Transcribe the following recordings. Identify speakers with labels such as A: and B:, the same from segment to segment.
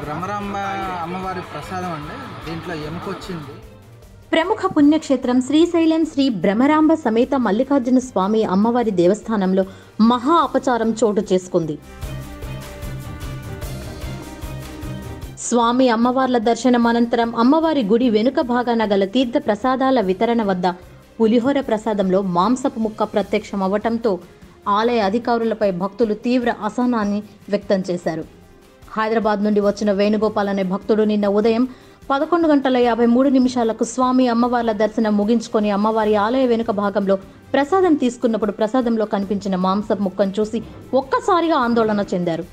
A: బ్రహ్మరాంబ అమ్మవారి ప్రసాదం అండి. దీంట్లో ఎముకొచ్చింది.
B: ప్రముఖ పుణ్యక్షేత్రం శ్రీశైలం శ్రీ బ్రహ్మరాంబ సమేత మల్లికార్జున స్వామి అమ్మవారి దేవస్థానంలో మహా అపచారం చోటు చేసుకుంది. స్వామి అమ్మవార్ల దర్శనం అనంతరం అమ్మవారి గుడి వెనుక భాగాన గల తీర్థ ప్రసాదాల వితరణ వద్ద పులిహోర ప్రసాదంలో మాంసపు ముక్క ప్రత్యక్షమవ్వటంతో ఆలయ అధికారులపై భక్తులు తీవ్ర అసహనాన్ని వ్యక్తం చేశారు. హైదరాబాద్ నుండి వచ్చిన వేణుగోపాల్ అనే భక్తుడు నిన్న ఉదయం 11:53 స్వామి అమ్మవార్ల దర్శనం ముగించుకొని అమ్మవారి ఆలయ వెనుక భాగంలో ప్రసాదం తీసుకున్నప్పుడు ప్రసాదంలో కనిపించిన మాంసపు ముక్కను చూసి ఒక్కసారిగా ఆందోళన చెందారు.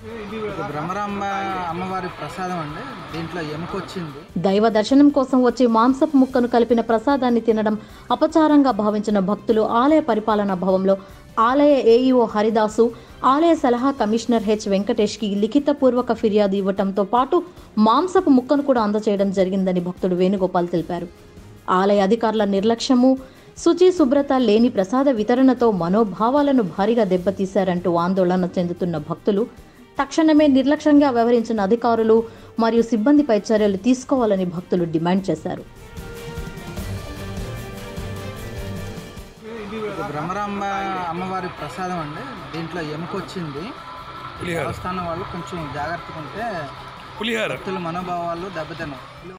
A: బ్రహ్మరాంబ అమ్మవారి ప్రసాదం అండి. దీంట్లో ఎముకొచ్చింది.
B: దైవ దర్శనం కోసం వచ్చి మాంసపు ముక్కను కలిపిన ప్రసాదాన్ని తినడం అపచారంగా భావించిన భక్తులు ఆలయ పరిపాలనా భవనంలో ఆలయ ఏఈఓ హరిదాసు, ఆలయ సలహా కమిషనర్ హెచ్ వెంకటేష్కి లిఖితపూర్వక ఫిర్యాదు ఇవ్వటంతో పాటు మాంసపు ముక్కను కూడా అందజేయడం జరిగిందని భక్తుడు వేణుగోపాల్ తెలిపారు. ఆలయ అధికారుల నిర్లక్ష్యము, శుచి శుభ్రత లేని ప్రసాద వితరణతో మనోభావాలను భారీగా దెబ్బతీశారంటూ ఆందోళన చెందుతున్న భక్తులు తక్షణమే నిర్లక్ష్యంగా వ్యవహరించిన అధికారులు మరియు సిబ్బందిపై చర్యలు తీసుకోవాలని భక్తులు డిమాండ్ చేశారు.
A: బ్రహ్మరాంబ అమ్మవారి ప్రసాదం అండి. దీంట్లో ఎముకొచ్చింది. దేవస్థానం వాళ్ళు కొంచెం జాగ్రత్తగా ఉంటే భక్తుల మనోభావాలు దెబ్బతిన్నాయి.